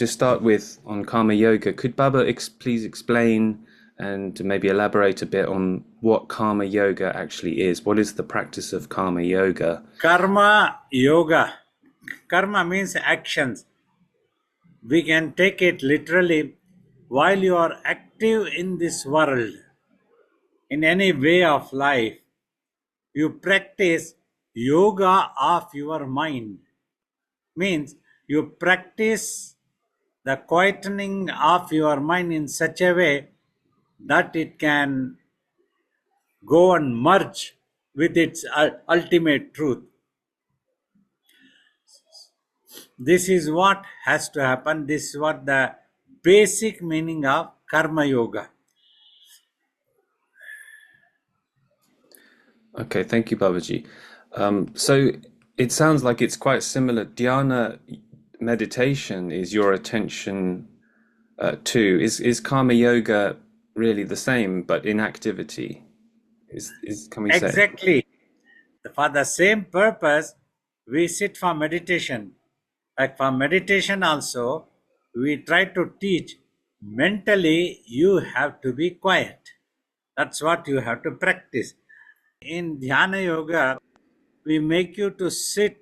to start with on Karma Yoga, could Baba please explain and maybe elaborate a bit on what Karma Yoga actually is? What is the practice of Karma Yoga? Karma Yoga. Karma means actions. We can take it literally. While you are active in this world, in any way of life, you practice yoga of your mind. Means you practice the quietening of your mind in such a way that it can go and merge with its ultimate truth. This is what has to happen. This is what the basic meaning of Karma Yoga. Okay, thank you, Babaji. So it sounds like it's quite similar. Dhyana meditation is your attention to. Is Karma Yoga really the same, but in activity? Can we say? Exactly. For the same purpose, we sit for meditation. Like for meditation also, we try to teach mentally you have to be quiet. That's what you have to practice. In Dhyana Yoga, we make you to sit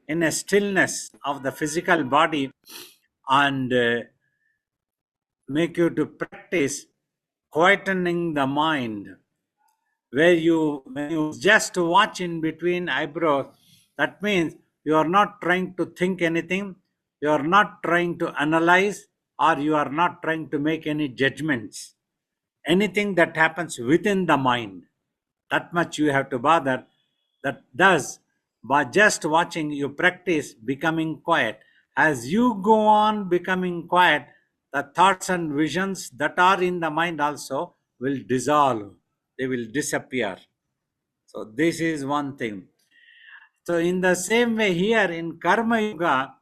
in a stillness of the physical body and make you to practice quietening the mind, where when you just watch in between eyebrows, that means you are not trying to think anything, you are not trying to analyze, or you are not trying to make any judgments. Anything that happens within the mind, that much you have to bother. That does, by just watching, you practice becoming quiet. As you go on becoming quiet, the thoughts and visions that are in the mind also will dissolve, they will disappear. So this is one thing. So in the same way here in Karma Yoga,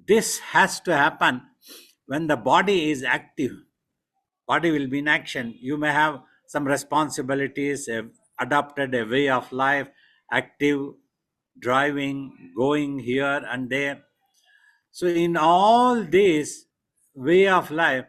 this has to happen when the body is active. Body will be in action. You may have some responsibilities, adopted a way of life, active, driving, going here and there. So in all this way of life,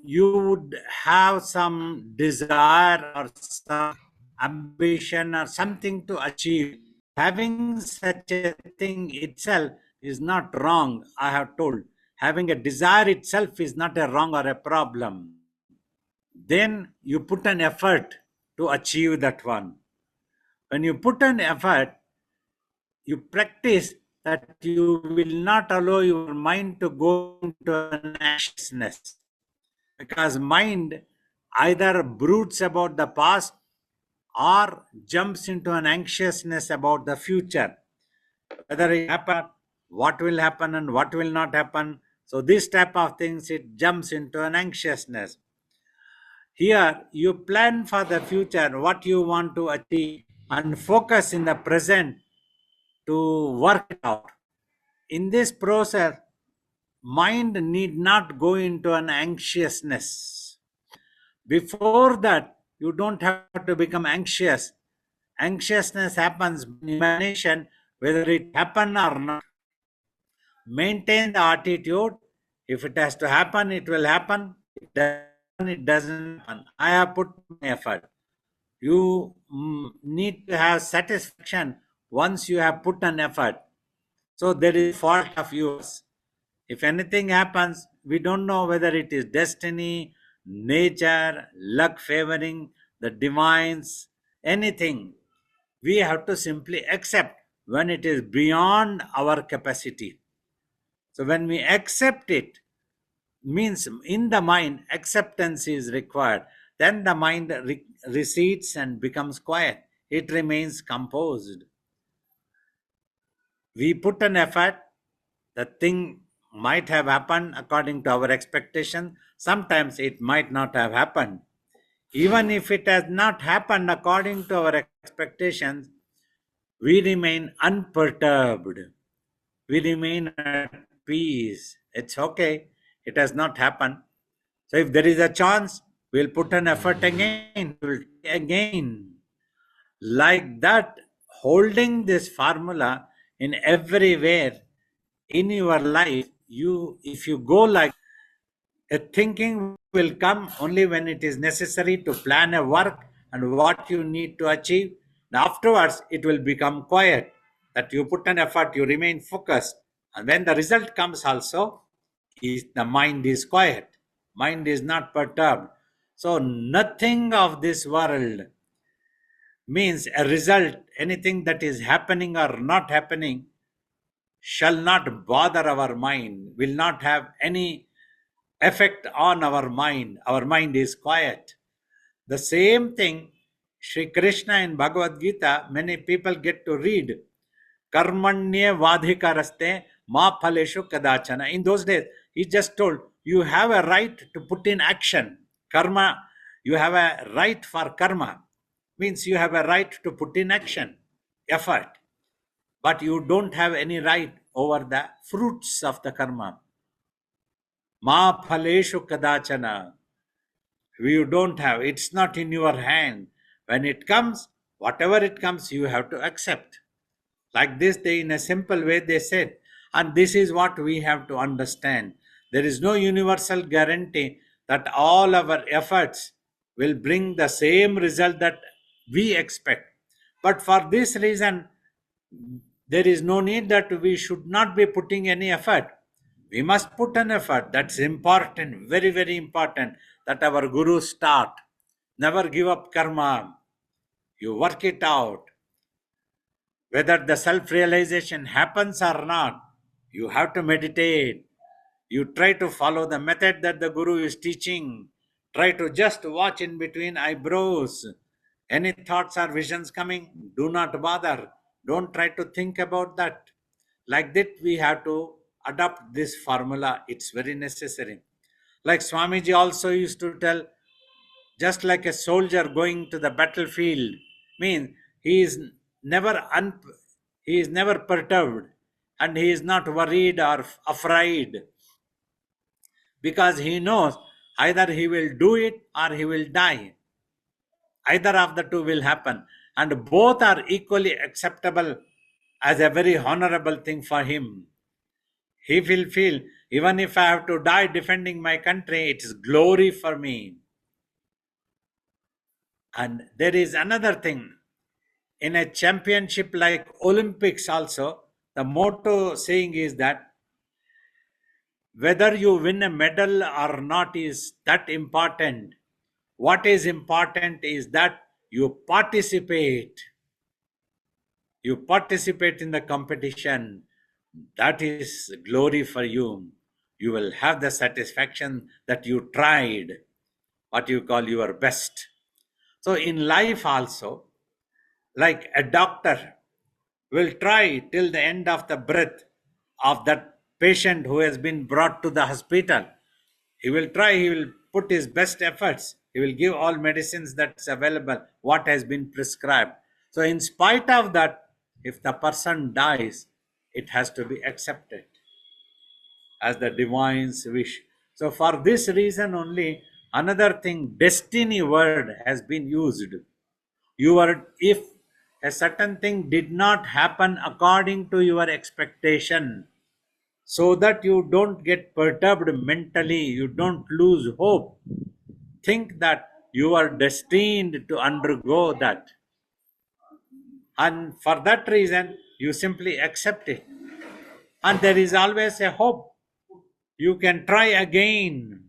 you would have some desire or some ambition or something to achieve. Having such a thing itself is not wrong, I have told. Having a desire itself is not a wrong or a problem. Then you put an effort to achieve that one. When you put an effort, you practice that you will not allow your mind to go into an anxiousness, because mind either broods about the past or jumps into an anxiousness about the future, whether it happen, what will happen and what will not happen. So this type of things, it jumps into an anxiousness. Here you plan for the future, what you want to achieve, and focus in the present to work it out. In this process, mind need not go into an anxiousness. Before that, you don't have to become anxious. Anxiousness happens in imagination, whether it happen or not. Maintain the attitude. If it has to happen, it will happen. It doesn't happen. I have put my effort. You need to have satisfaction once you have put an effort. So there is fault of yours. If anything happens, we don't know whether it is destiny, nature, luck favoring, the divines, anything. We have to simply accept when it is beyond our capacity. So when we accept it, means in the mind, acceptance is required. Then the mind recedes and becomes quiet. It remains composed. We put an effort, the thing might have happened according to our expectation. Sometimes it might not have happened. Even if it has not happened according to our expectations, we remain unperturbed. We remain at peace. It's okay. It has not happened. So if there is a chance, we'll put an effort again. We'll again. Like that, holding this formula in everywhere in your life, if you go like a thinking will come only when it is necessary to plan a work and what you need to achieve. And afterwards, it will become quiet. That you put an effort, you remain focused. And when the result comes also, the mind is quiet. Mind is not perturbed. So nothing of this world means a result, anything that is happening or not happening shall not bother our mind, will not have any effect on our mind. Our mind is quiet. The same thing, Sri Krishna in Bhagavad Gita, many people get to read. Karmanye vadhikaraste ma phaleshu kadachana. In those days, he just told, you have a right to put in action. Karma, you have a right for karma. Means you have a right to put in action, effort. But you don't have any right over the fruits of the karma. Ma phaleshu kadachana. You don't have, it's not in your hand. When it comes, whatever it comes, you have to accept. Like this, they in a simple way they said, and this is what we have to understand. There is no universal guarantee that all our efforts will bring the same result that we expect. But for this reason, there is no need that we should not be putting any effort. We must put an effort. That's important, very, very important, that our gurus start. Never give up karma. You work it out. Whether the self realization happens or not, you have to meditate. You try to follow the method that the guru is teaching. Try to just watch in between eyebrows. Any thoughts or visions coming, do not bother. Don't try to think about that. Like that, we have to adopt this formula. It's very necessary. Like Swamiji also used to tell, just like a soldier going to the battlefield, means he is he is never perturbed and he is not worried or afraid, because he knows either he will do it or he will die. Either of the two will happen, and both are equally acceptable as a very honorable thing for him. He will feel, even if I have to die defending my country, it is glory for me. And there is another thing. In a championship like Olympics also, the motto saying is that whether you win a medal or not is that important. What is important is that you participate. You participate in the competition. That is glory for you. You will have the satisfaction that you tried, what you call your best. So in life also, like a doctor will try till the end of the breath of that patient who has been brought to the hospital. He will try, he will put his best efforts, he will give all medicines that's available, what has been prescribed. So in spite of that, if the person dies, it has to be accepted as the divine's wish. So for this reason only, another thing, destiny word has been used. If a certain thing did not happen according to your expectation, so that you don't get perturbed mentally, you don't lose hope, think that you are destined to undergo that, and for that reason you simply accept it, and there is always a hope. You can try again.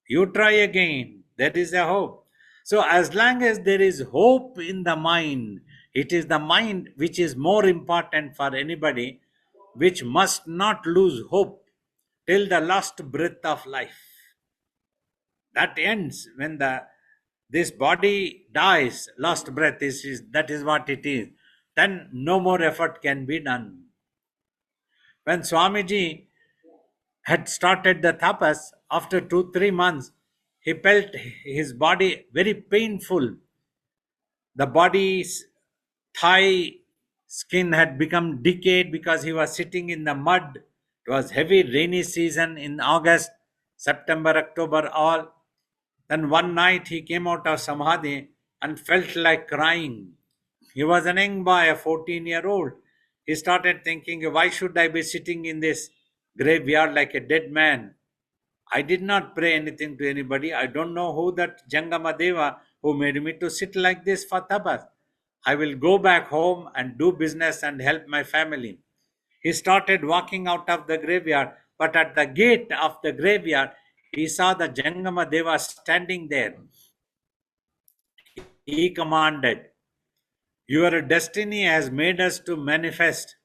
You try again. There is a hope. So, as long as there is hope in the mind, it is the mind which is more important for anybody, which must not lose hope till the last breath of life. That ends when this body dies. Last breath that is what it is. Then no more effort can be done. When Swamiji had started the tapas, after 2-3 months, he felt his body very painful. The body's thigh skin had become decayed because he was sitting in the mud. It was heavy rainy season in August, September, October, all. Then one night he came out of Samadhi and felt like crying. He was an young boy, a 14-year-old. He started thinking, why should I be sitting in this graveyard like a dead man. I did not pray anything to anybody. I don't know who that Jangama Deva who made me to sit like this for tapas. I will go back home and do business and help my family. He started walking out of the graveyard, but at the gate of the graveyard, he saw the Jangama Deva standing there. He commanded, "Your destiny has made us to manifest,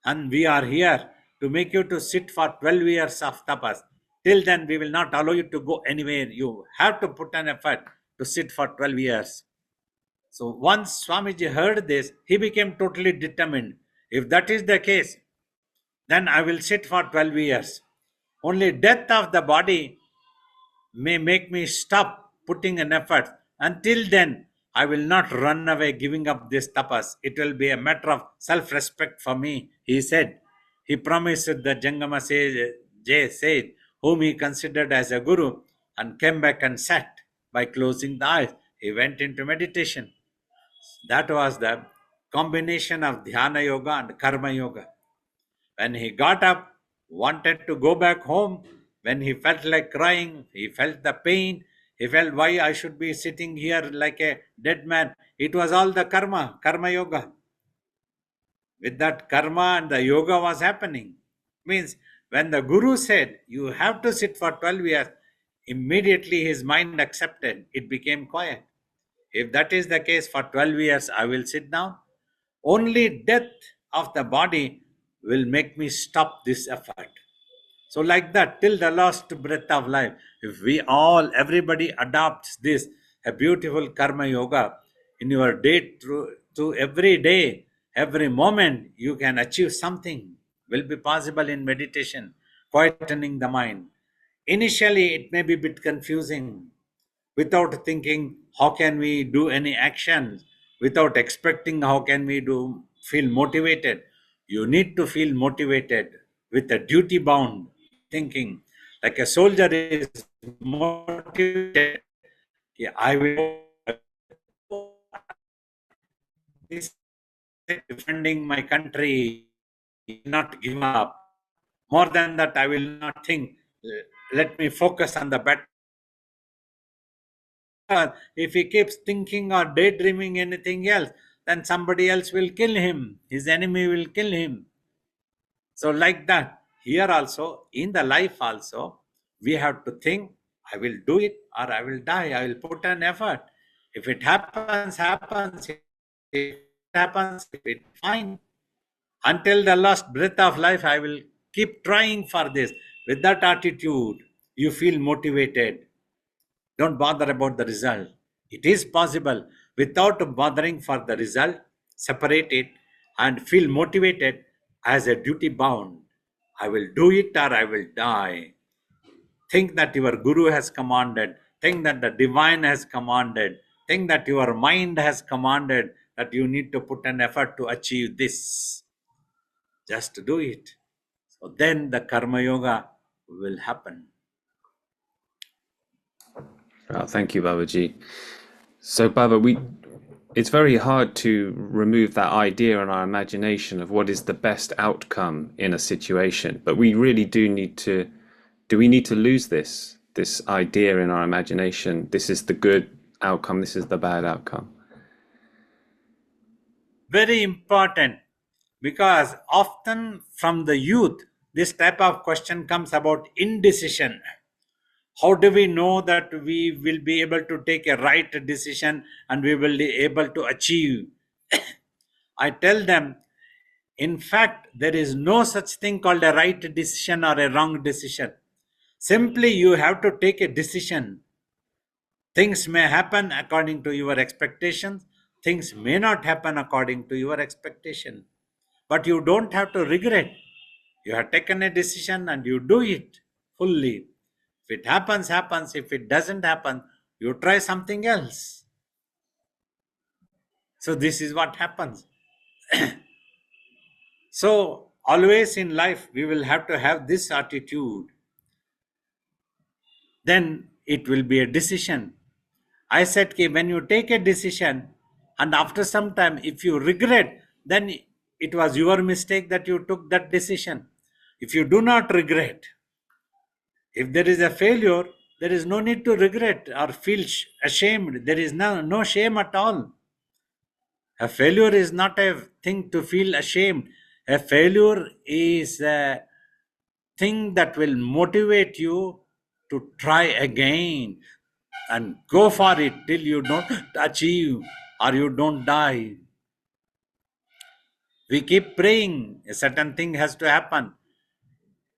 and we are here to make you to sit for 12 years of tapas. Till then, we will not allow you to go anywhere. You have to put an effort to sit for 12 years." So once Swamiji heard this, he became totally determined. If that is the case, then I will sit for 12 years. Only death of the body may make me stop putting an effort. Until then, I will not run away giving up this tapas. It will be a matter of self respect for me, he said. He promised the Jangama sage, whom he considered as a guru, and came back and sat. By closing the eyes, he went into meditation. That was the combination of Dhyana Yoga and Karma Yoga. When he got up, wanted to go back home, when he felt like crying, he felt the pain, he felt why I should be sitting here like a dead man. It was all the karma yoga. With that karma and the yoga was happening. Means when the guru said, "You have to sit for 12 years, immediately his mind accepted. It became quiet. If that is the case for 12 years, I will sit down. Only death of the body will make me stop this effort." So, like that, till the last breath of life, if everybody adopts this, a beautiful karma yoga in your day through every day, every moment, you can achieve something, will be possible in meditation, quietening the mind. Initially, it may be a bit confusing without thinking how can we do any action, without expecting how can we do feel motivated. You need to feel motivated with a duty bound thinking, like a soldier is motivated. Yeah, I will this defending my country, not give up. More than that, I will not think. Let me focus on the better. If he keeps thinking or daydreaming anything else, then somebody else will kill him. His enemy will kill him. So, like that, here also, in the life also, we have to think, I will do it or I will die. I will put an effort. If it happens, happens. If it happens, if it fine. Until the last breath of life, I will keep trying for this. With that attitude, you feel motivated. Don't bother about the result. It is possible without bothering for the result, separate it and feel motivated as a duty bound. I will do it or I will die. Think that your guru has commanded. Think that the divine has commanded. Think that your mind has commanded that you need to put an effort to achieve this. Just do it. So then the karma yoga will happen. Well, thank you, Babaji. So, Baba, it's very hard to remove that idea in our imagination of what is the best outcome in a situation. But we really do we need to lose this idea in our imagination? This is the good outcome, this is the bad outcome. Very important, because often from the youth, this type of question comes about indecision. How do we know that we will be able to take a right decision and we will be able to achieve? I tell them, in fact, there is no such thing called a right decision or a wrong decision. Simply, you have to take a decision. Things may happen according to your expectations, things may not happen according to your expectation. But you don't have to regret. You have taken a decision and you do it fully. If it happens, happens. If it doesn't happen, you try something else. So, this is what happens. So, always in life, we will have to have this attitude. Then it will be a decision. I said, when you take a decision and after some time, if you regret, then it was your mistake that you took that decision. If you do not regret, if there is a failure, there is no need to regret or feel ashamed. There is no shame at all. A failure is not a thing to feel ashamed. A failure is a thing that will motivate you to try again and go for it till you don't achieve or you don't die. We keep praying, a certain thing has to happen.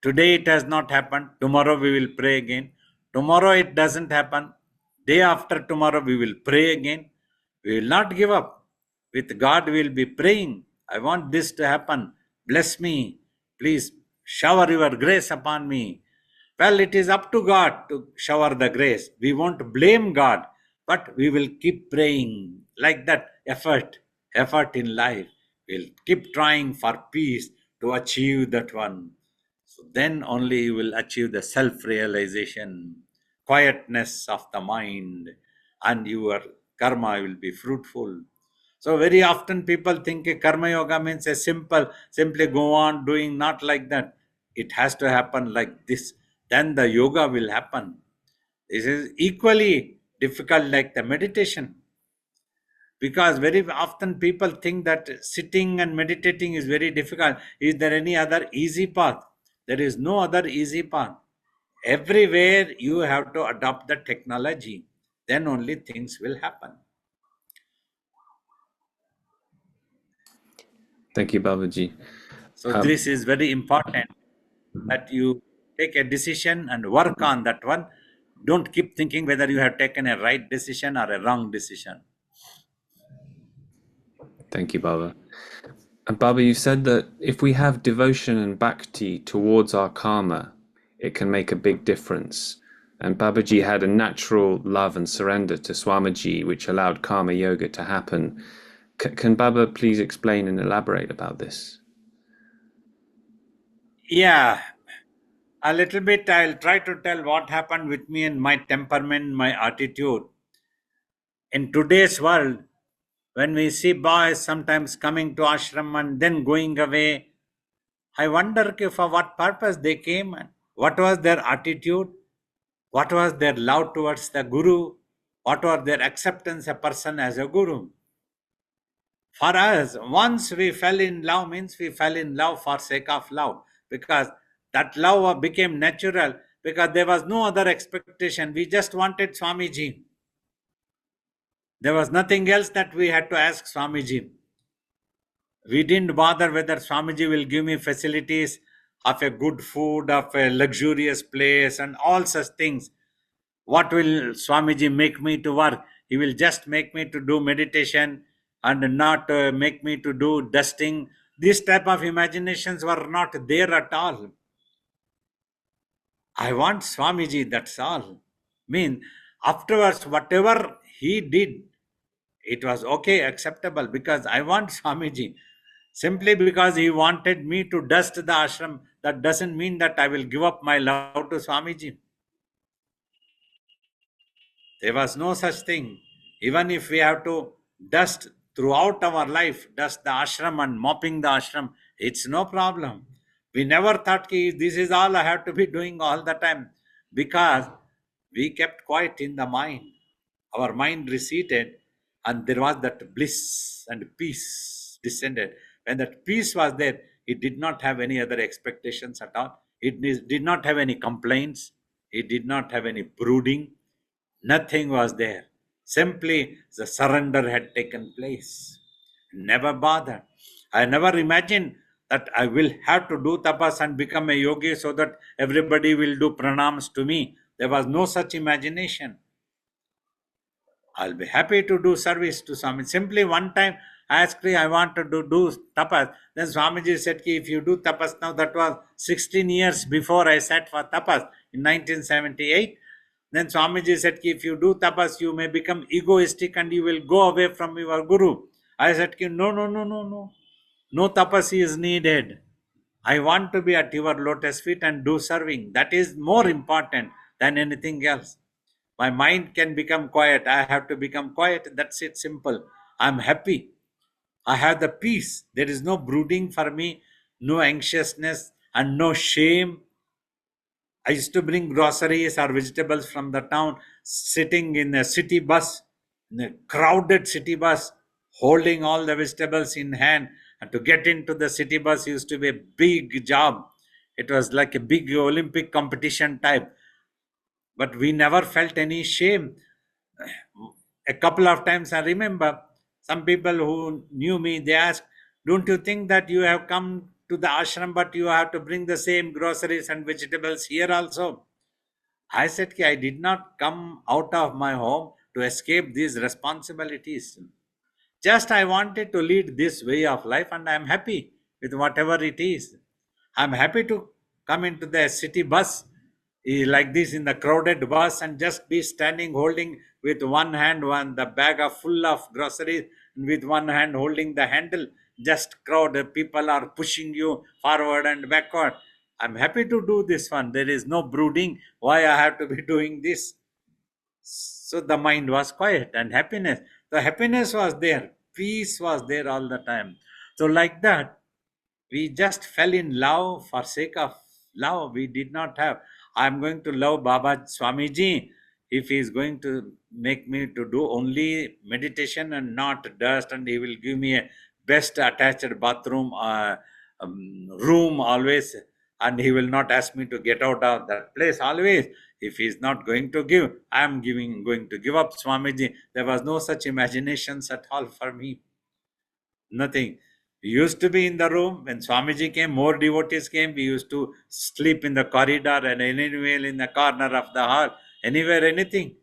Today it has not happened. Tomorrow we will pray again. Tomorrow it doesn't happen. Day after tomorrow we will pray again. We will not give up. With God we will be praying. I want this to happen. Bless me. Please shower your grace upon me. Well, it is up to God to shower the grace. We won't blame God, but we will keep praying like that. Effort in life. We'll keep trying for peace to achieve that one. So then only you will achieve the self-realization, quietness of the mind, and your karma will be fruitful. So very often people think a karma yoga means a simply go on doing, not like that. It has to happen like this. Then the yoga will happen. This is equally difficult like the meditation. Because very often people think that sitting and meditating is very difficult. Is there any other easy path? There is no other easy path. Everywhere you have to adopt the technology. Then only things will happen. Thank you, Babaji. So this is very important that you take a decision and work on that one. Don't keep thinking whether you have taken a right decision or a wrong decision. Thank you, Baba. And Baba, you said that if we have devotion and bhakti towards our karma, it can make a big difference. And Babaji had a natural love and surrender to Swamiji, which allowed karma yoga to happen. Can Baba please explain and elaborate about this? Yeah, a little bit. I'll try to tell what happened with me and my temperament, my attitude. In today's world, when we see boys sometimes coming to ashram and then going away, I wonder for what purpose they came and what was their attitude, what was their love towards the guru, what was their acceptance a person as a guru. For us, once we fell in love means we fell in love for sake of love, because that love became natural, because there was no other expectation. We just wanted Swamiji. There was nothing else that we had to ask Swamiji. We didn't bother whether Swamiji will give me facilities of a good food, of a luxurious place, and all such things. What will Swamiji make me to work? He will just make me to do meditation and not make me to do dusting. These type of imaginations were not there at all. I want Swamiji, that's all. Mean, afterwards, whatever he did, it was okay, acceptable, because I want Swamiji. Simply because he wanted me to dust the ashram, that doesn't mean that I will give up my love to Swamiji. There was no such thing. Even if we have to dust throughout our life, dust the ashram and mopping the ashram, it's no problem. We never thought this is all I have to be doing all the time, because we kept quiet in the mind. Our mind receded and there was that bliss and peace descended. When that peace was there, it did not have any other expectations at all. It did not have any complaints. It did not have any brooding. Nothing was there. Simply the surrender had taken place. Never bothered. I never imagined that I will have to do tapas and become a yogi so that everybody will do pranams to me. There was no such imagination. I'll be happy to do service to Swami. Simply one time I asked me, I want to do tapas. Then Swamiji said, if you do tapas now, that was 16 years before I sat for tapas in 1978. Then Swamiji said, if you do tapas, you may become egoistic and you will go away from your guru. I said, no, no, no, no, no. No tapas is needed. I want to be at your lotus feet and do serving. That is more important than anything else. My mind can become quiet. I have to become quiet. That's it, simple. I'm happy. I have the peace. There is no brooding for me, no anxiousness. and no shame. I used to bring groceries or vegetables from the town, sitting in a city bus, in a crowded city bus, holding all the vegetables in hand. And to get into the city bus used to be a big job. It was like a big Olympic competition type, but we never felt any shame. A couple of times I remember some people who knew me, they asked, "Don't you think that you have come to the ashram, but you have to bring the same groceries and vegetables here also?" I said, "Ki, I did not come out of my home to escape these responsibilities. Just I wanted to lead this way of life, and I am happy with whatever it is. I'm happy to come into the city bus like this in the crowded bus and just be standing holding with one hand the bag of full of groceries and with one hand holding the handle. Just crowd people are pushing you forward and backward. I'm happy to do this one. There is no brooding why I have to be doing this." So the mind was quiet and happiness. The happiness was there, peace was there all the time. So, like that, we just fell in love for sake of love. We did not have, "I'm going to love Baba Swamiji if he is going to make me to do only meditation and not dust, and he will give me a best attached bathroom room always, and he will not ask me to get out of that place always. If he is not going to give, I am going to give up Swamiji." There was no such imaginations at all for me. Nothing. We used to be in the room. When Swamiji came, more devotees came. We used to sleep in the corridor and anywhere in the corner of the hall, anywhere, anything.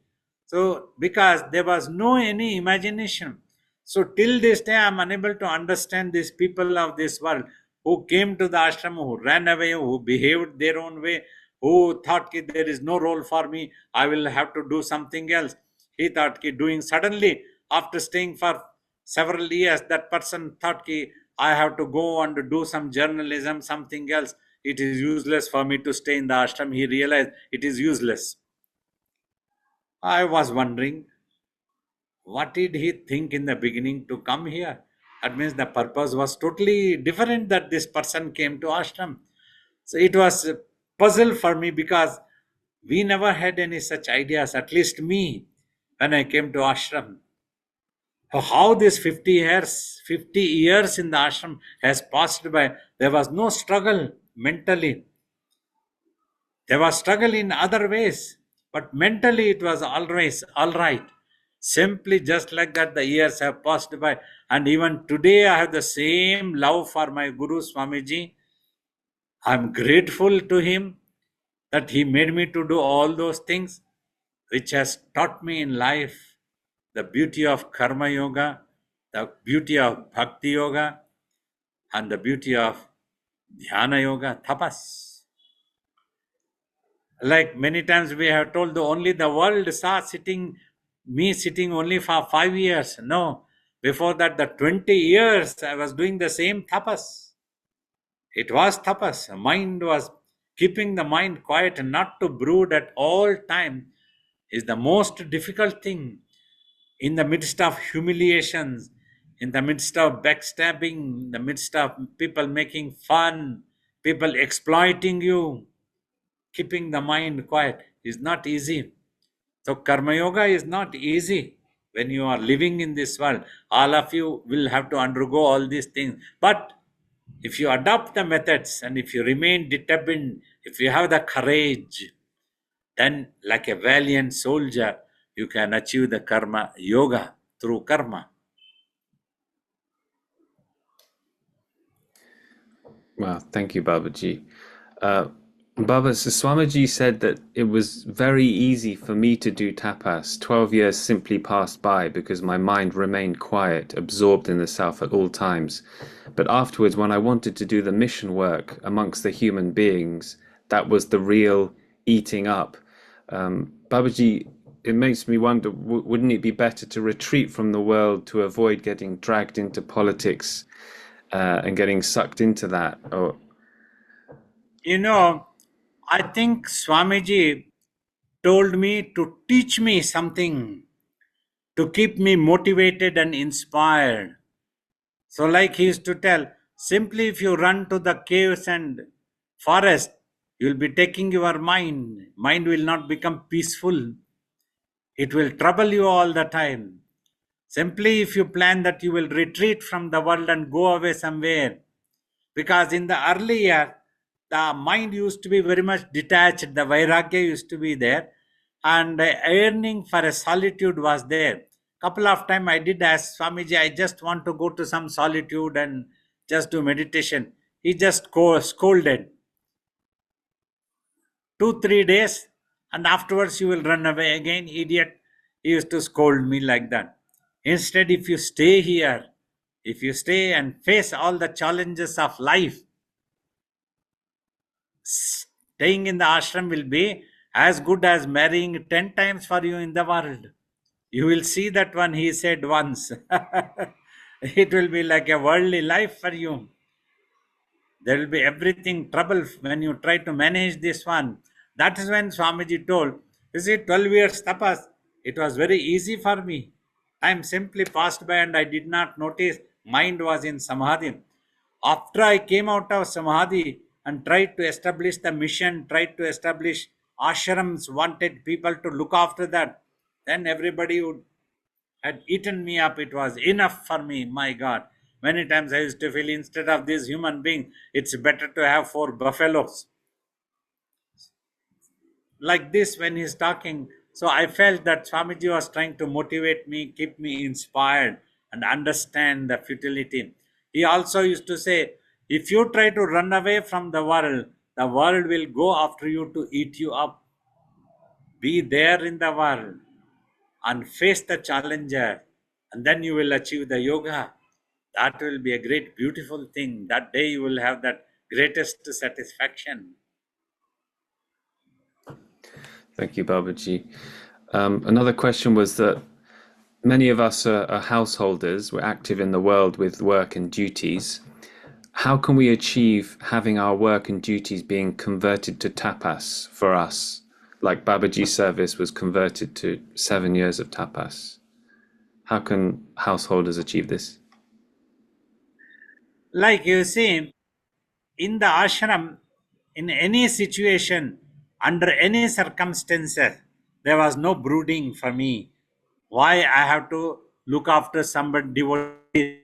So, because there was no any imagination. So, till this day, I am unable to understand these people of this world who came to the ashram, who ran away, who behaved their own way, who thought that there is no role for me, I will have to do something else. He thought that doing suddenly, after staying for several years, that person thought that I have to go and do some journalism, something else. It is useless for me to stay in the ashram. He realized it is useless. I was wondering, what did he think in the beginning to come here? That means the purpose was totally different that this person came to ashram. So it was a puzzle for me because we never had any such ideas, at least me, when I came to ashram. So how this 50 years in the ashram has passed by, there was no struggle mentally. There was struggle in other ways, but mentally it was always all right. Simply just like that, the years have passed by, and even today I have the same love for my Guru Swamiji. I'm grateful to him that he made me to do all those things which has taught me in life the beauty of karma yoga, the beauty of bhakti yoga, and the beauty of dhyana yoga, tapas. Like many times we have told, only the world saw me sitting only for 5 years. No, before that, the 20 years I was doing the same tapas. It was tapas. Mind was keeping the mind quiet and not to brood at all time is the most difficult thing. In the midst of humiliations, in the midst of backstabbing, in the midst of people making fun, people exploiting you, keeping the mind quiet is not easy. So, Karma Yoga is not easy when you are living in this world. All of you will have to undergo all these things. But if you adopt the methods and if you remain determined, if you have the courage, then, like a valiant soldier, you can achieve the Karma Yoga through karma. Wow, thank you, Babaji. Baba, so Swamiji said that it was very easy for me to do tapas. 12 years simply passed by because my mind remained quiet, absorbed in the self at all times. But afterwards, when I wanted to do the mission work amongst the human beings, that was the real eating up. Babaji, it makes me wonder, wouldn't it be better to retreat from the world to avoid getting dragged into politics and getting sucked into that? Or You know, I think Swamiji told me to teach me something to keep me motivated and inspired. So, like he used to tell, simply if you run to the caves and forest, you will be taking your mind. Mind will not become peaceful. It will trouble you all the time. Simply, if you plan that you will retreat from the world and go away somewhere, because in the early year, the mind used to be very much detached, the vairagya used to be there, and the yearning for a solitude was there. Couple of time I did ask Swamiji, I just want to go to some solitude and just do meditation. He just scolded. 2 3 days, and afterwards you will run away again, idiot. He used to scold me like that. Instead, if you stay here, if you stay and face all the challenges of life, staying in the ashram will be as good as marrying 10 times for you in the world. You will see that one, he said once. It will be like a worldly life for you. There will be everything trouble when you try to manage this one. That is when Swamiji told, you see, 12 years tapas, it was very easy for me. Time simply passed by and I did not notice mind was in samadhi. After I came out of samadhi and tried to establish the mission, tried to establish ashrams, wanted people to look after that, then everybody would had eaten me up. It was enough for me. My God. Many times I used to feel instead of this human being, it's better to have 4 buffaloes. Like this, when he's talking. So I felt that Swamiji was trying to motivate me, keep me inspired, and understand the futility. He also used to say, if you try to run away from the world will go after you to eat you up. Be there in the world and face the challenger, and then you will achieve the yoga. That will be a great, beautiful thing. That day you will have that greatest satisfaction. Thank you, Babaji. Another question was that many of us are householders. We're active in the world with work and duties. How can we achieve having our work and duties being converted to tapas for us? Like Babaji's service was converted to 7 years of tapas. How can householders achieve this? Like you see, in the ashram, in any situation, under any circumstances, there was no brooding for me. Why I have to look after somebody devotee?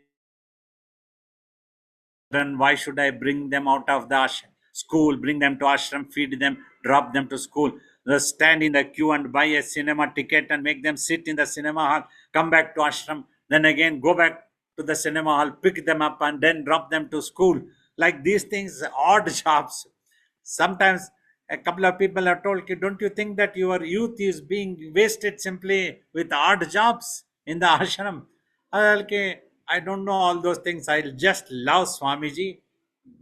Then why should I bring them out of the school, bring them to ashram, feed them, drop them to school, stand in the queue and buy a cinema ticket and make them sit in the cinema hall, come back to ashram, then again go back to the cinema hall, pick them up and then drop them to school. Like these things, odd jobs. Sometimes a couple of people have told, don't you think that your youth is being wasted simply with odd jobs in the ashram? Okay, I don't know all those things. I'll just love Swamiji.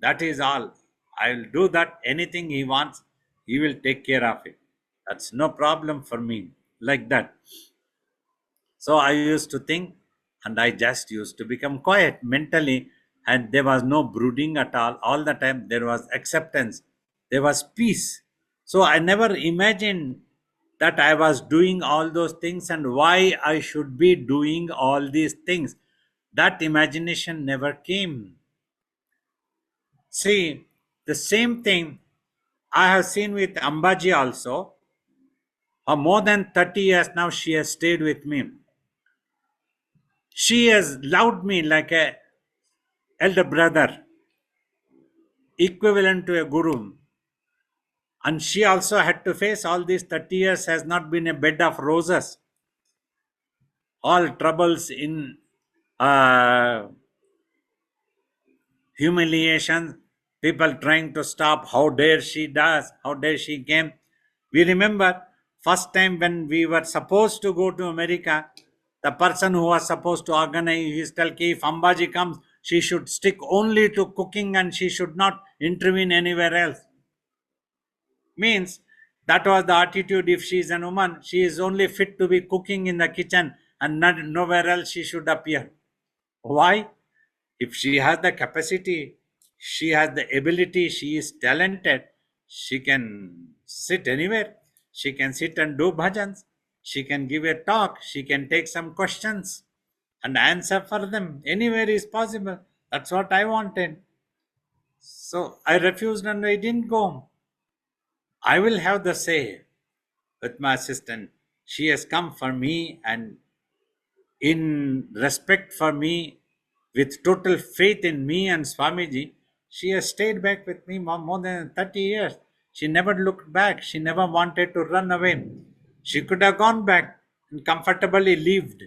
That is all. I'll do that. Anything he wants, he will take care of it. That's no problem for me. Like that. So I used to think, and I just used to become quiet mentally, and there was no brooding at all. All the time, there was acceptance, there was peace. So I never imagined that I was doing all those things and why I should be doing all these things. That imagination never came. See, the same thing I have seen with Ambaji also. For more than 30 years now, she has stayed with me. She has loved me like a elder brother, equivalent to a guru. And she also had to face all these 30 years has not been a bed of roses. All troubles in uh, humiliation, people trying to stop. How dare she does? How dare she came? We remember first time when we were supposed to go to America, the person who was supposed to organize his tell if Ambaji comes, she should stick only to cooking and she should not intervene anywhere else. Means that was the attitude. If she is a woman, she is only fit to be cooking in the kitchen and not nowhere else she should appear. Why? If she has the capacity, she has the ability, she is talented, she can sit anywhere. She can sit and do bhajans. She can give a talk. She can take some questions and answer for them. Anywhere is possible. That's what I wanted. So I refused and I didn't go. I will have the say with my assistant. She has come for me, and in respect for me, with total faith in me and Swamiji, she has stayed back with me more than 30 years. She never looked back. She never wanted to run away. She could have gone back and comfortably lived.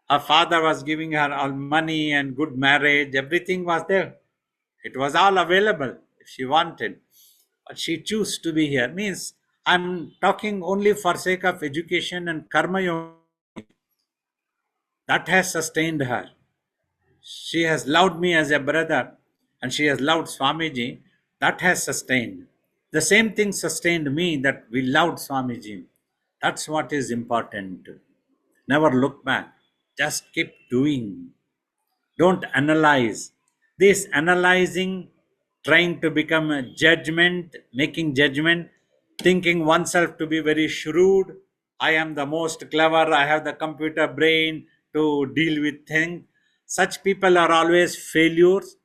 Her father was giving her all money and good marriage. Everything was there. It was all available if she wanted. But she chose to be here. Means I'm talking only for sake of education and karma yoga. That has sustained her. She has loved me as a brother and she has loved Swamiji. That has sustained. The same thing sustained me, that we loved Swamiji. That's what is important. Never look back. Just keep doing. Don't analyze. This analyzing, trying to become a judgment, making judgment, thinking oneself to be very shrewd. I am the most clever, I have the computer brain to deal with things. Such people are always failures.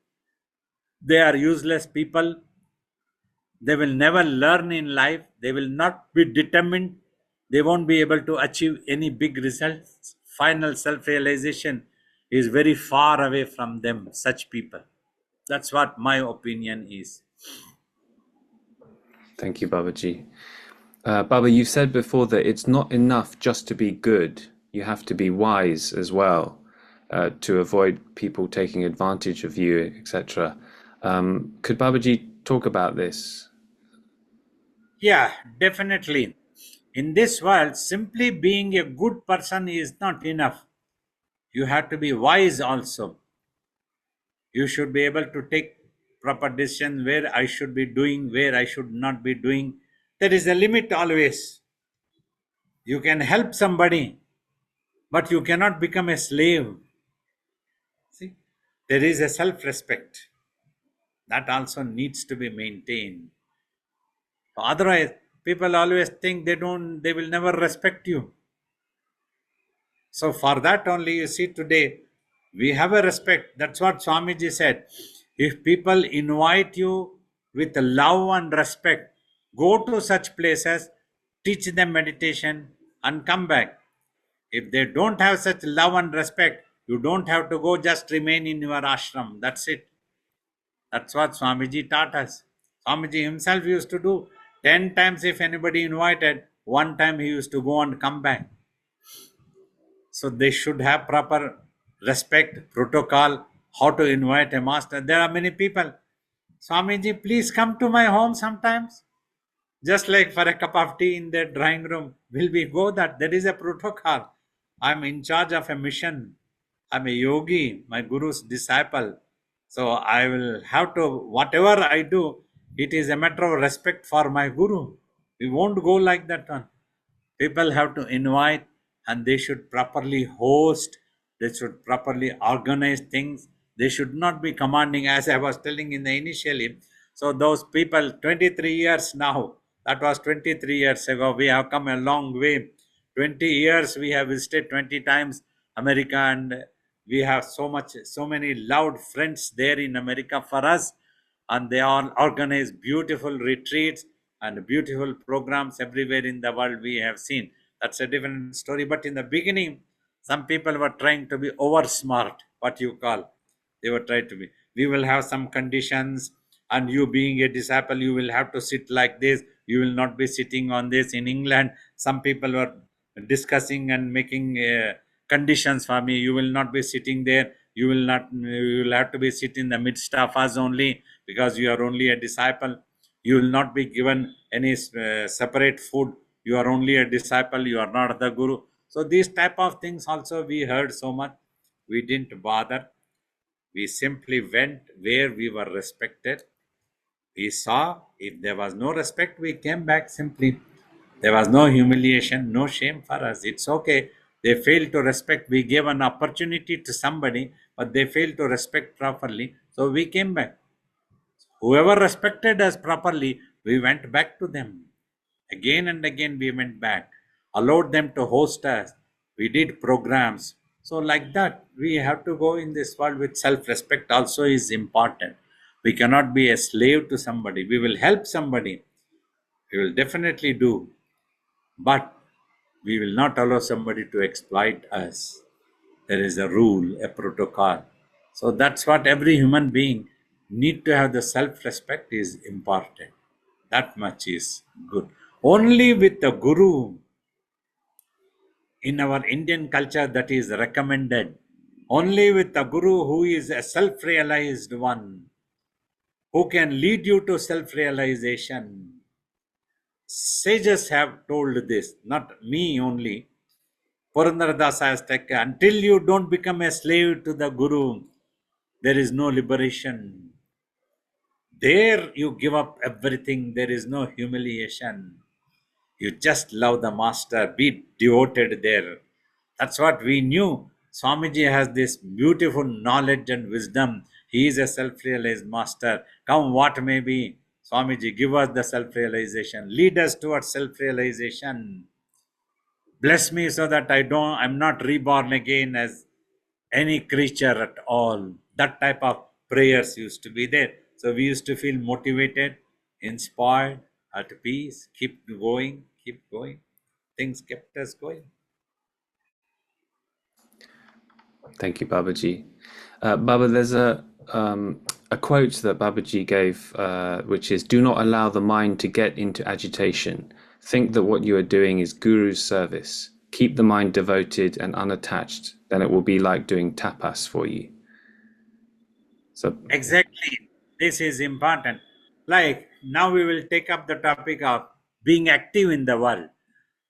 They are useless people. They will never learn in life. They will not be determined. They won't be able to achieve any big results. Final self realization is very far away from them, such people. That's what my opinion is. Thank you, Babaji. Baba, you said before that it's not enough just to be good. You have to be wise as well, to avoid people taking advantage of you, etc. Could Babaji talk about this? Yeah, definitely. In this world, simply being a good person is not enough. You have to be wise also. You should be able to take proper decisions where I should be doing, where I should not be doing. There is a limit always. You can help somebody, but you cannot become a slave. See, there is a self respect that also needs to be maintained. Otherwise, people always think they will never respect you. So for that only, you see, today we have a respect. That's what Swamiji said. If people invite you with love and respect, go to such places, teach them meditation, and come back. If they don't have such love and respect, you don't have to go, just remain in your ashram. That's it. That's what Swamiji taught us. Swamiji himself used to do 10 times if anybody invited, one time he used to go and come back. So they should have proper respect, protocol, how to invite a master. There are many people. Swamiji, please come to my home sometimes. Just like for a cup of tea in the drawing room. Will we go that? There is a protocol. I'm in charge of a mission. I'm a yogi, my guru's disciple. So I will have to, whatever I do, it is a matter of respect for my guru. We won't go like that one. People have to invite, and they should properly host, they should properly organize things. They should not be commanding, as I was telling in the initially. So those people, 23 years now, that was 23 years ago, we have come a long way. 20 years we have visited 20 times America, and we have so many loud friends there in America for us, and they all organize beautiful retreats and beautiful programs everywhere in the world we have seen. That's a different story. But in the beginning, some people were trying to be over smart, what you call. They were trying to be. We will have some conditions, and you being a disciple, you will have to sit like this. You will not be sitting on this. In England, some people were discussing and making conditions for me. You will not be sitting there. You will not. You will have to be sitting in the midst of us only, because you are only a disciple. You will not be given any separate food. You are only a disciple. You are not the guru. So these type of things also we heard so much. We didn't bother. We simply went where we were respected. We saw if there was no respect, we came back simply. There was no humiliation, no shame for us. It's okay. They failed to respect. We gave an opportunity to somebody, but they failed to respect properly. So we came back. Whoever respected us properly, we went back to them. Again and again, we went back, allowed them to host us. We did programs. So, like that, we have to go in this world with self respect, also is important. We cannot be a slave to somebody. We will help somebody. We will definitely do. But we will not allow somebody to exploit us. There is a rule, a protocol. So that's what every human being need to have. The self-respect is important. That much is good. Only with the guru in our Indian culture that is recommended. Only with the guru who is a self-realized one, who can lead you to self-realization. Sages have told this, not me only. Purandaras has taken, until you don't become a slave to the Guru, there is no liberation. There you give up everything, there is no humiliation. You just love the Master, be devoted there. That's what we knew. Swamiji has this beautiful knowledge and wisdom. He is a self realized Master. Come what may be, Swamiji, give us the self realization. Lead us towards self realization. Bless me so that I'm not reborn again as any creature at all. That type of prayers used to be there. So we used to feel motivated, inspired, at peace, keep going, keep going. Things kept us going. Thank you, Babaji. Baba, there's a quote that Babaji gave, which is, "Do not allow the mind to get into agitation. Think that what you are doing is Guru's service. Keep the mind devoted and unattached. Then it will be like doing tapas for you." So, Exactly. This is important. Like now we will take up the topic of being active in the world.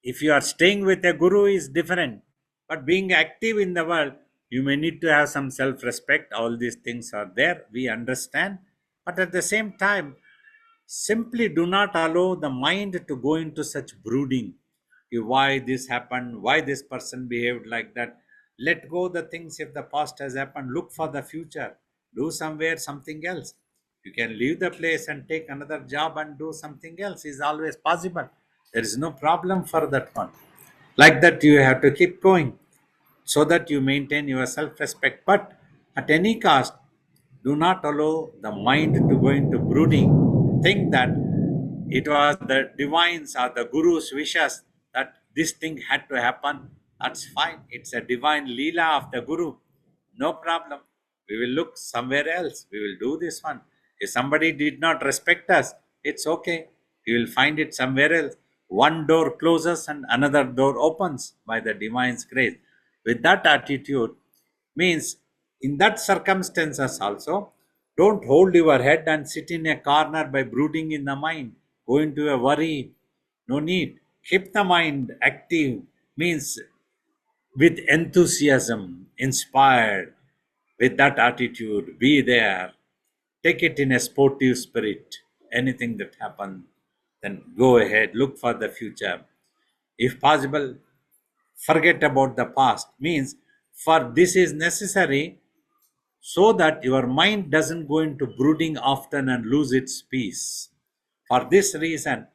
If you are staying with a guru is different. But being active in the world, you may need to have some self-respect. All these things are there. We understand. But at the same time, simply do not allow the mind to go into such brooding. Why this happened, why this person behaved like that. Let go the things. If the past has happened, look for the future. Do somewhere something else. You can leave the place and take another job and do something else. Is always possible. There is no problem for that one. Like that, you have to keep going so that you maintain your self respect. But at any cost, do not allow the mind to go into brooding. Think that it was the divines or the guru's wishes that this thing had to happen. That's fine. It's a divine leela of the guru. No problem. We will look somewhere else. We will do this one. If somebody did not respect us, it's okay. We will find it somewhere else. One door closes and another door opens by the divine's grace. With that attitude, means in that circumstances also, don't hold your head and sit in a corner by brooding in the mind. Go into a worry. No need. Keep the mind active, means with enthusiasm, inspired, with that attitude, be there. Take it in a sportive spirit. Anything that happens, then go ahead, look for the future. If possible, forget about the past. Means for this is necessary so that your mind doesn't go into brooding often and lose its peace. For this reason,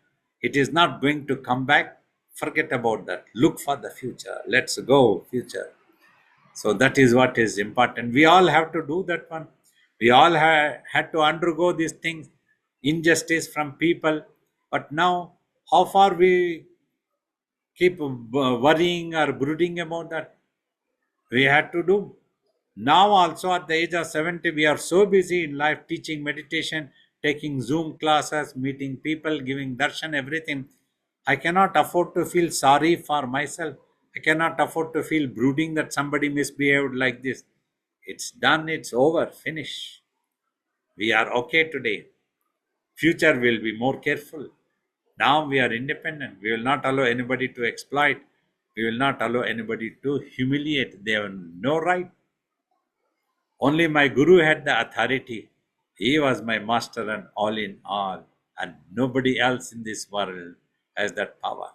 it is not going to come back. Forget about that. Look for the future. Let's go, future. So that is what is important. We all have to do that one. We all had to undergo these things, injustice from people. But now, how far we keep worrying or brooding about that? We had to do. Now, also at the age of 70, we are so busy in life teaching meditation, taking Zoom classes, meeting people, giving darshan, everything. I cannot afford to feel sorry for myself. I cannot afford to feel brooding that somebody misbehaved like this. It's done, it's over, finish. We are okay today. Future will be more careful. Now we are independent. We will not allow anybody to exploit. We will not allow anybody to humiliate. They have no right. Only my Guru had the authority. He was my master and all in all, and nobody else in this world has that power.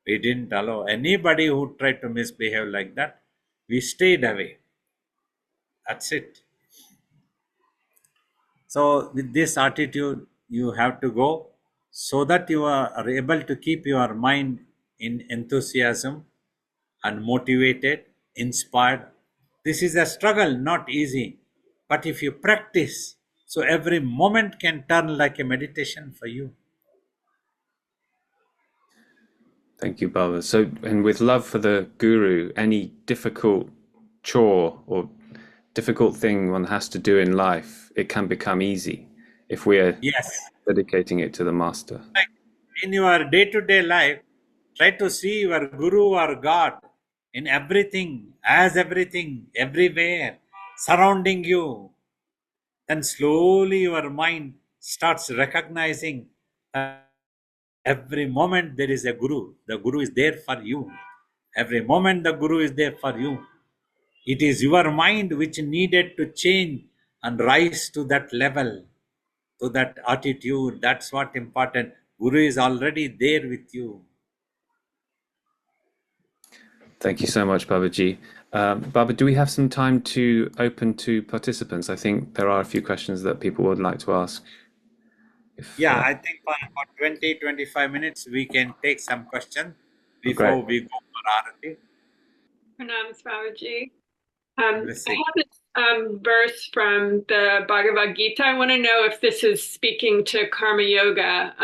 We didn't allow anybody who tried to misbehave like that. We stayed away. That's it. So, with this attitude, you have to go so that you are able to keep your mind in enthusiasm and motivated, inspired. This is a struggle, not easy. But if you practice, So every moment can turn like a meditation for you. Thank you, Baba. So, and with love for the guru, any difficult chore or difficult thing one has to do in life, it can become easy if we're Yes. dedicating it to the master. Like in your day-to-day life, try to see your guru or God in everything, as everything, everywhere, surrounding you. Then slowly your mind starts recognizing that every moment there is a guru. The guru is there for you. Every moment the guru is there for you. It is your mind which needed to change and rise to that level, to that attitude. That's what important. Guru is already there with you. Thank you so much, Babaji. Baba, do we have some time to open to participants? I think there are a few questions that people would like to ask. If Yeah, I think for 20, 25 minutes we can take some questions Great. before we go for Arati. Pranam Swamiji. Let's I see. have this verse from the Bhagavad Gita. I want to know if this is speaking to karma yoga.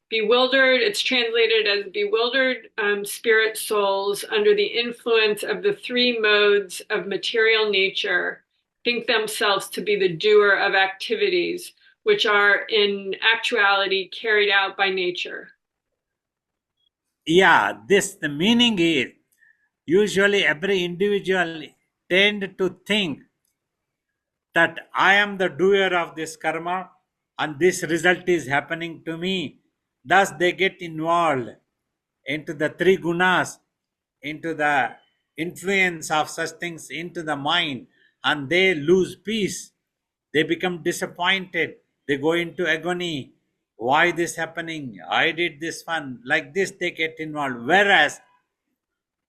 Bewildered, it's translated as bewildered spirit souls under the influence of the three modes of material nature think themselves to be the doer of activities which are in actuality carried out by nature. Yeah, the meaning is usually every individual tend to think that I am the doer of this karma and this result is happening to me. Thus, they get involved into the three gunas, into the influence of such things into the mind, and they lose peace. They become disappointed. They go into agony. Why this happening? I did this one. Like this, they get involved. Whereas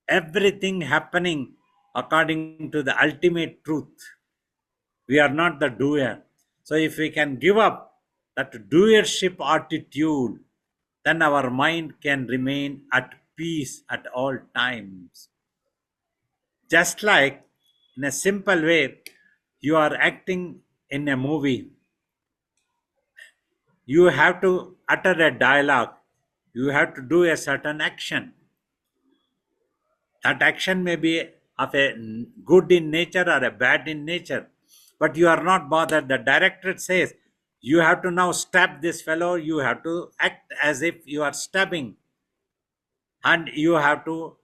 everything happening according to the ultimate truth. We are not the doer. So if we can give up that doership attitude, then our mind can remain at peace at all times. Just like in a simple way, you are acting in a movie. You have to utter a dialogue. You have to do a certain action. That action may be of a good in nature or a bad in nature, but you are not bothered. The director says, you have to now stab this fellow, you have to act as if you are stabbing, and you have to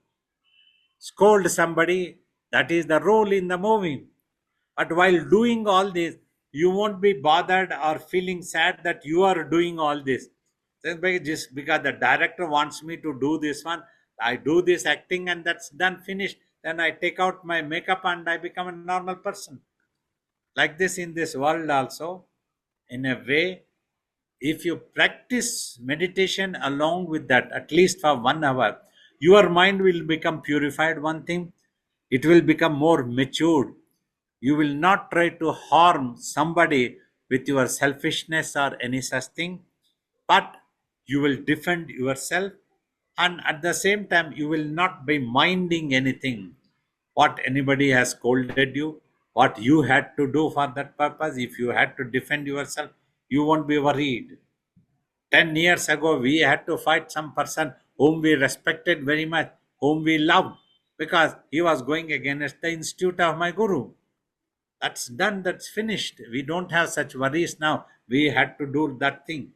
scold somebody. That is the role in the movie. But while doing all this, you won't be bothered or feeling sad that you are doing all this. Just because the director wants me to do this one, I do this acting and that's done, finished. Then I take out my makeup and I become a normal person. Like this in this world also, in a way, if you practice meditation along with that, at least for 1 hour, your mind will become purified. One thing, it will become more matured. You will not try to harm somebody with your selfishness or any such thing, but you will defend yourself, and at the same time you will not be minding anything what anybody has scolded you, what you had to do for that purpose. If you had to defend yourself, you won't be worried. 10 years ago we had to fight some person whom we respected very much, whom we loved, because he was going against the institute of my guru. That's done, that's finished. We don't have such worries now. We had to do that thing.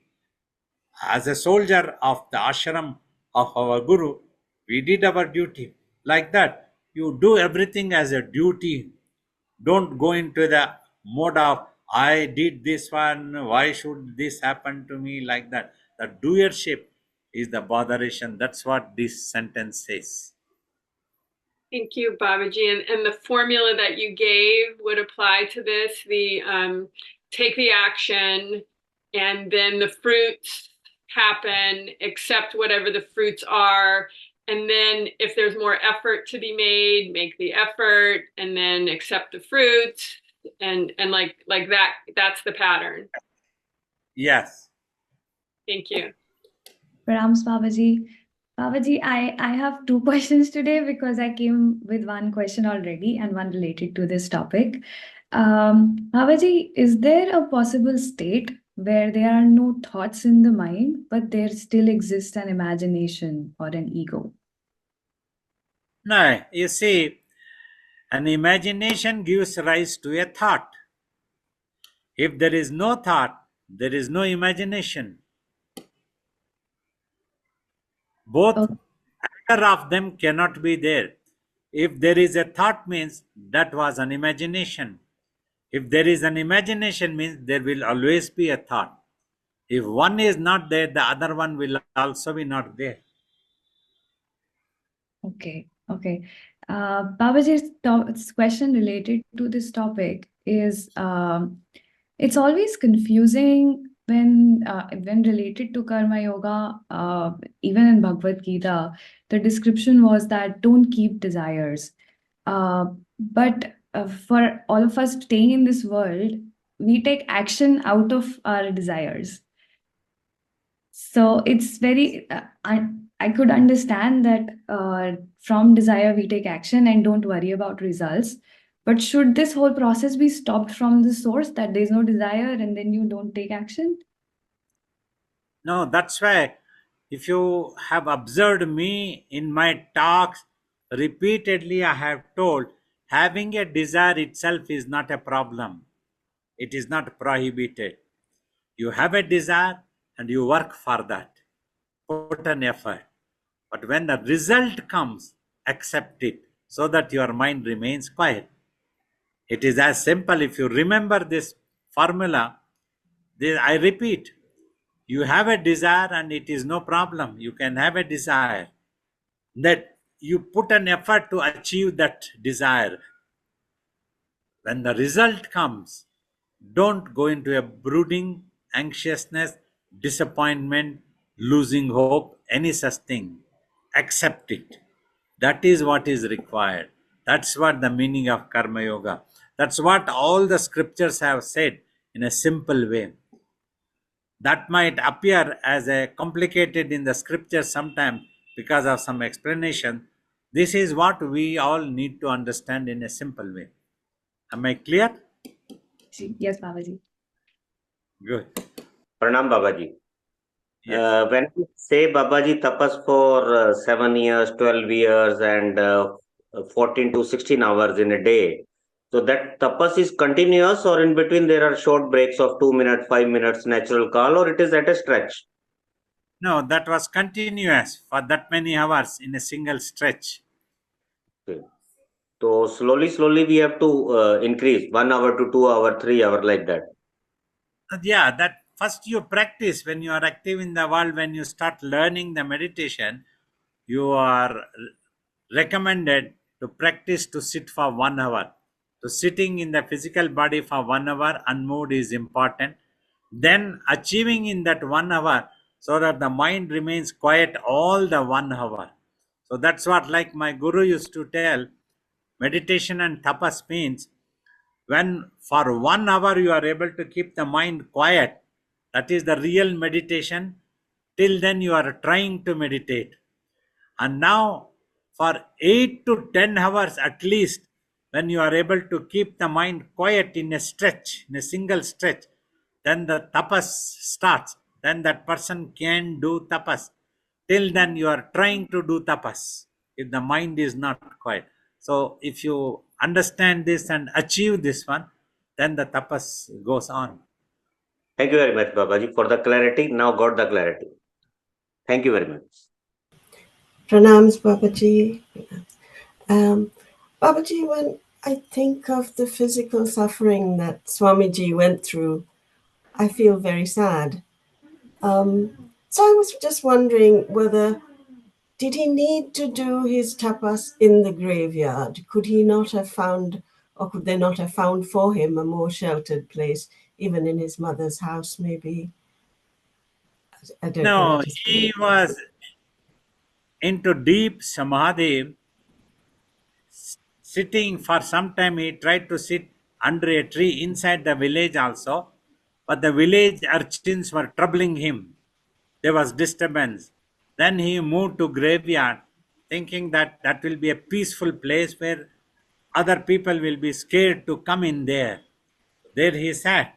As a soldier of the ashram of our guru, we did our duty. Like that, you do everything as a duty. Don't go into the mode of I did this one, why should this happen to me, like that. The doership is the botheration. That's what this sentence says. Thank you, Babaji. And the formula that you gave would apply to this. The take the action, and then the fruits happen, accept whatever the fruits are. And then if there's more effort to be made, make the effort, and then accept the fruits. And like that, that's the pattern. Yes. Thank you. Pranams, Babaji. Babaji, I have two questions today because I came with one question already and one related to this topic. Babaji, is there a possible state where there are no thoughts in the mind, but there still exists an imagination or an ego? No, you see, an imagination gives rise to a thought. If there is no thought, there is no imagination. Both, Okay. either of them cannot be there. If there is a thought, means that was an imagination. If there is an imagination, means there will always be a thought. If one is not there, the other one will also be not there. Okay. Babaji's question related to this topic is it's always confusing when related to karma yoga. Even in Bhagavad Gita, the description was that don't keep desires. But for all of us staying in this world, we take action out of our desires. So it's very, I could understand that from desire we take action and don't worry about results. But should this whole process be stopped from the source that there's no desire and then you don't take action? No, that's why if you have observed me in my talks, repeatedly I have told having a desire itself is not a problem. It is not prohibited. You have a desire and you work for that. Put an effort. But when the result comes, accept it so that your mind remains quiet. It is as simple. If you remember this formula, I repeat, you have a desire and it is no problem. You can have a desire. That you put an effort to achieve that desire. When the result comes, don't go into a brooding, anxiousness, disappointment, losing hope, any such thing. Accept it. That is what is required. That's what the meaning of Karma Yoga. That's what all the scriptures have said in a simple way. That might appear as a complicated in the scripture sometimes because of some explanation. This is what we all need to understand in a simple way. Am I clear? Yes, Babaji. Good. Pranam Babaji. Yes. When we say Babaji tapas for 7 years, 12 years, and 14 to 16 hours in a day, so that tapas is continuous, or in between there are short breaks of 2 minutes, 5 minutes, natural call, or it is at a stretch? No, that was continuous for that many hours in a single stretch. Okay. So slowly we have to increase 1 hour to 2 hour, 3 hour, like that. Yeah, that first you practice when you are active in the world, when you start learning the meditation, you are recommended to practice to sit for 1 hour. So sitting in the physical body for 1 hour unmoved is important. Then achieving in that 1 hour so that the mind remains quiet all the 1 hour. So that's what, like my guru used to tell, meditation and tapas means when for 1 hour you are able to keep the mind quiet, that is the real meditation. Till then you are trying to meditate. And now for 8 to 10 hours at least, when you are able to keep the mind quiet in a stretch, in a single stretch, then the tapas starts. Then that person can do tapas. Till then you are trying to do tapas if the mind is not quiet. So if you understand this and achieve this one, then the tapas goes on. Thank you very much, Babaji, for the clarity. Now got the clarity. Thank you very much. Pranams, Babaji. Babaji, when I think of the physical suffering that Swamiji went through, I feel very sad. So I was just wondering whether, did he need to do his tapas in the graveyard? Could he not have found, or could they not have found for him a more sheltered place, even in his mother's house, maybe? I don't know. No, he was into deep samadhi. Sitting for some time, he tried to sit under a tree inside the village also, but the village urchins were troubling him. There was disturbance. Then he moved to graveyard, thinking that will be a peaceful place where other people will be scared to come in there. There he sat.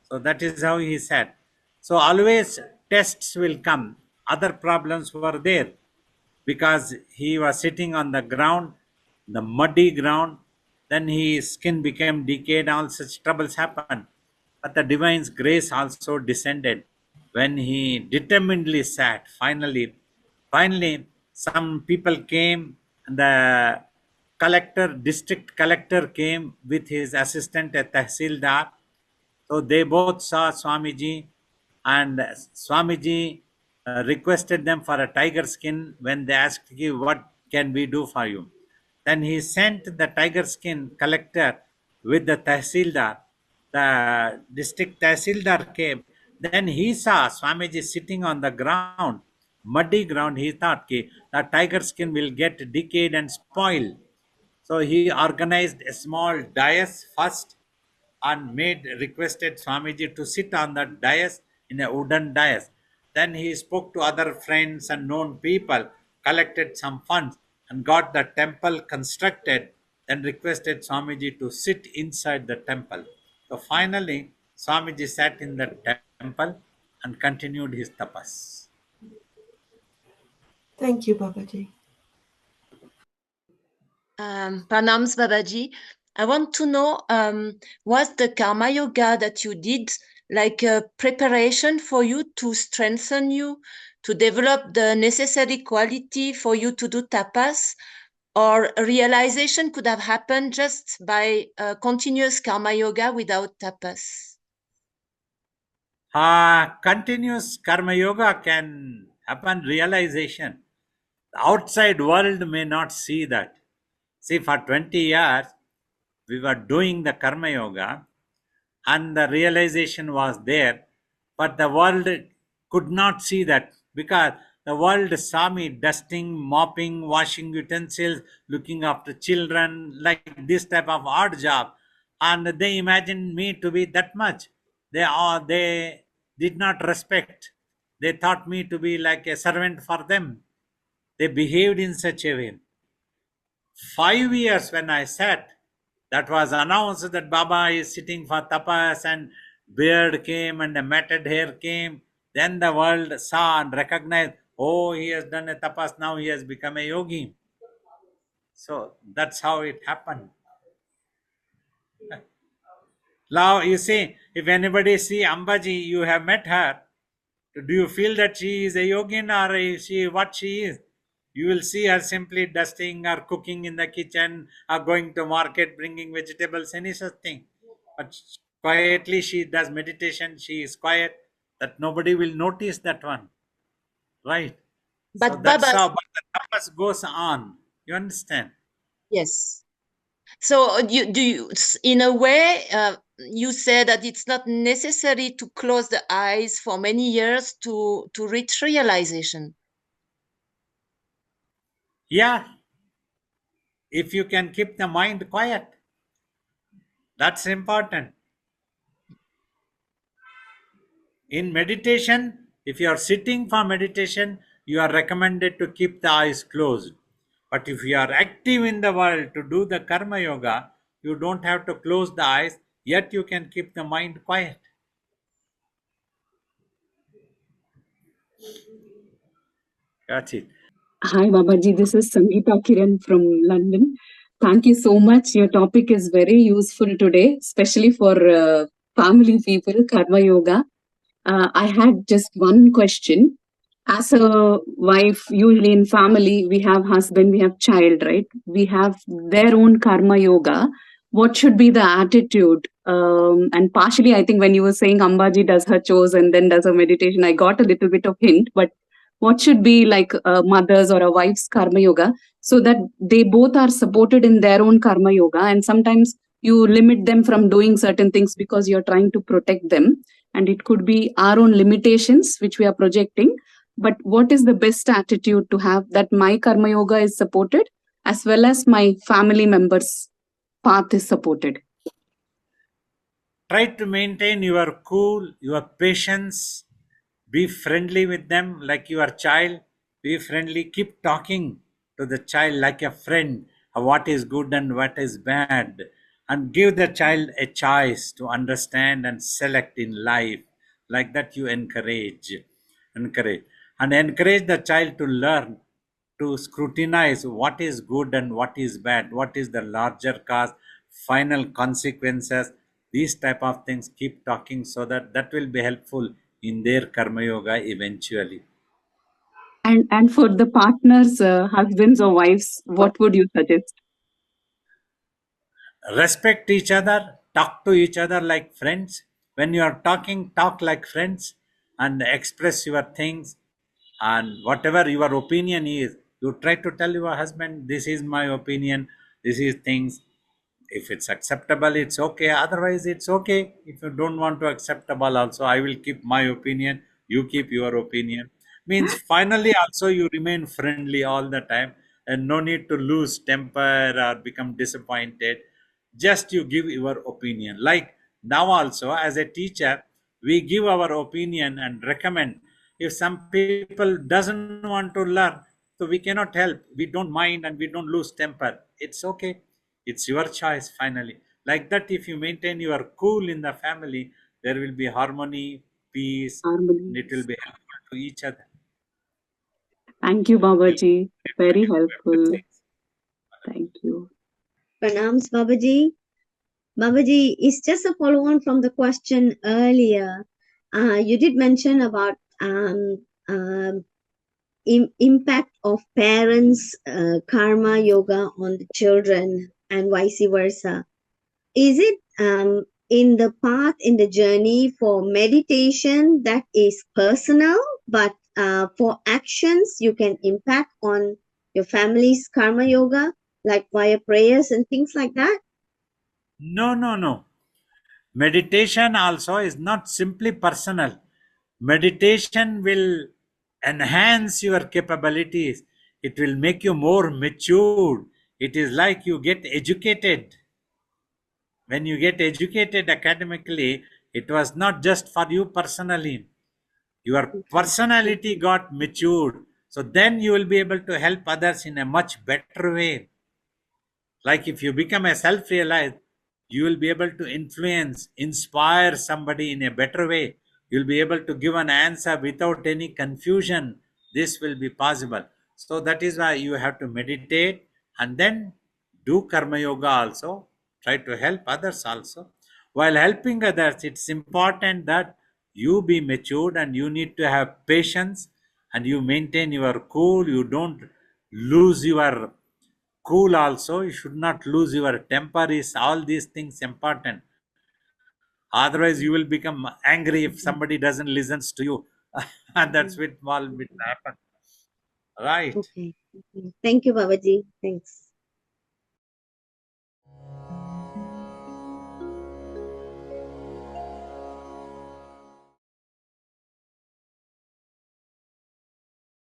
So that is how he sat. So always tests will come. Other problems were there because he was sitting on the ground, the muddy ground. Then his skin became decayed. All such troubles happened. But the divine's grace also descended when he determinedly sat. Finally, some people came. The district collector came with his assistant, a Tahsildar. So they both saw Swamiji, and Swamiji requested them for a tiger skin when they asked him, "What can we do for you?" Then he sent the tiger skin collector with the Tahsildar. The district Tahsildar came. Then he saw Swamiji sitting on the ground, muddy ground. He thought ki, the tiger skin will get decayed and spoil. So he organized a small dais first and made requested Swamiji to sit on the dais in a wooden dais. Then he spoke to other friends and known people, collected some funds, and got the temple constructed. Then requested Swamiji to sit inside the temple. So finally, Swamiji sat in the temple and continued his tapas. Thank you, Babaji. Pranams, Babaji. I want to know, was the Karma Yoga that you did like a preparation for you to strengthen you, to develop the necessary quality for you to do tapas? Or a realization could have happened just by continuous Karma Yoga without tapas? Continuous Karma Yoga can happen realization. The outside world may not see that. See, for 20 years, we were doing the Karma Yoga and the realization was there, but the world could not see that because the world saw me dusting, mopping, washing utensils, looking after children, like this type of odd job, and they imagined me to be that much. They did not respect. They thought me to be like a servant for them. They behaved in such a way. 5 years when I sat, that was announced that Baba is sitting for tapas, and beard came and the matted hair came. Then the world saw and recognized, oh, he has done a tapas, now he has become a yogi. So that's how it happened. Now you see, if anybody see Ambaji, you have met her. Do you feel that she is a yogin or is she what she is? You will see her simply dusting or cooking in the kitchen or going to market bringing vegetables, any such thing. But quietly she does meditation, she is quiet, that nobody will notice that one. Right? So But that's Baba, how, but the tapas goes on. You understand? yes. So in a way, you say that it's not necessary to close the eyes for many years to reach realization. Yeah. If you can keep the mind quiet, that's important. In meditation, if you are sitting for meditation, you are recommended to keep the eyes closed. But if you are active in the world to do the karma yoga, you don't have to close the eyes, yet you can keep the mind quiet. That's it. Hi, Babaji. This is Sangeeta Kiran from London. Thank you so much. Your topic is very useful today, especially for family people, Karma Yoga. I had just one question. As a wife, usually in family, we have husband, we have child, right? We have their own Karma Yoga. What should be the attitude? And partially, I think when you were saying Ambaji does her chores and then does her meditation, I got a little bit of hint, but what should be like a mother's or a wife's Karma Yoga so that they both are supported in their own Karma Yoga? And sometimes you limit them from doing certain things because you're trying to protect them, and it could be our own limitations which we are projecting. But what is the best attitude to have that my Karma Yoga is supported as well as my family members' path is supported? Try to maintain your cool, your patience. Be friendly with them like your child. Be friendly. Keep talking to the child like a friend. What is good and what is bad. and give the child a choice to understand and select in life. Like that you encourage and encourage the child to learn to scrutinize what is good and what is bad, what is the larger cause, final consequences. These type of things keep talking, so that that will be helpful in their karma yoga eventually. And for the partners, husbands or wives, what would you suggest? Respect each other, talk to each other like friends. When you are talking, talk like friends and express your things, and whatever your opinion is, you try to tell your husband, this is my opinion, this is things. If it's acceptable, it's okay, otherwise it's okay. If you don't want to acceptable also, I will keep my opinion, you keep your opinion. Means finally also you remain friendly all the time, and no need to lose temper or become disappointed. Just you give your opinion. Like now also as a teacher, we give our opinion and recommend. If some people doesn't want to learn, so we cannot help. We don't mind and we don't lose temper. It's okay. It's your choice finally. Like that, if you maintain your cool in the family, there will be harmony, peace, and it will Harmonies. be helpful to each other. Thank you, You'll Babaji. Very remember helpful. things. Thank you. Pranams, Babaji. Babaji, it's just a follow on from the question earlier. You did mention about impact of parents' karma yoga on the children and vice versa. Is it in the path, in the journey for meditation that is personal, but for actions you can impact on your family's karma yoga, like via prayers and things like that? No. Meditation also is not simply personal. Meditation will enhance your capabilities. It will make you more matured. It is like you get educated. When you get educated academically, it was not just for you personally. Your Okay. personality got matured. So then you will be able to help others in a much better way. Like if you become a self realized, you will be able to influence, inspire somebody in a better way. You'll be able to give an answer without any confusion. This will be possible. So that is why you have to meditate and then do karma yoga also. Try to help others also. While helping others, it's important that you be matured and you need to have patience and you maintain your cool. You don't lose your cool also. You should not lose your temper. Is all these things important? Otherwise you will become angry if somebody doesn't listens to you. And that's what all bit happen, right? Okay. Okay. Thank you, Babaji. Thanks.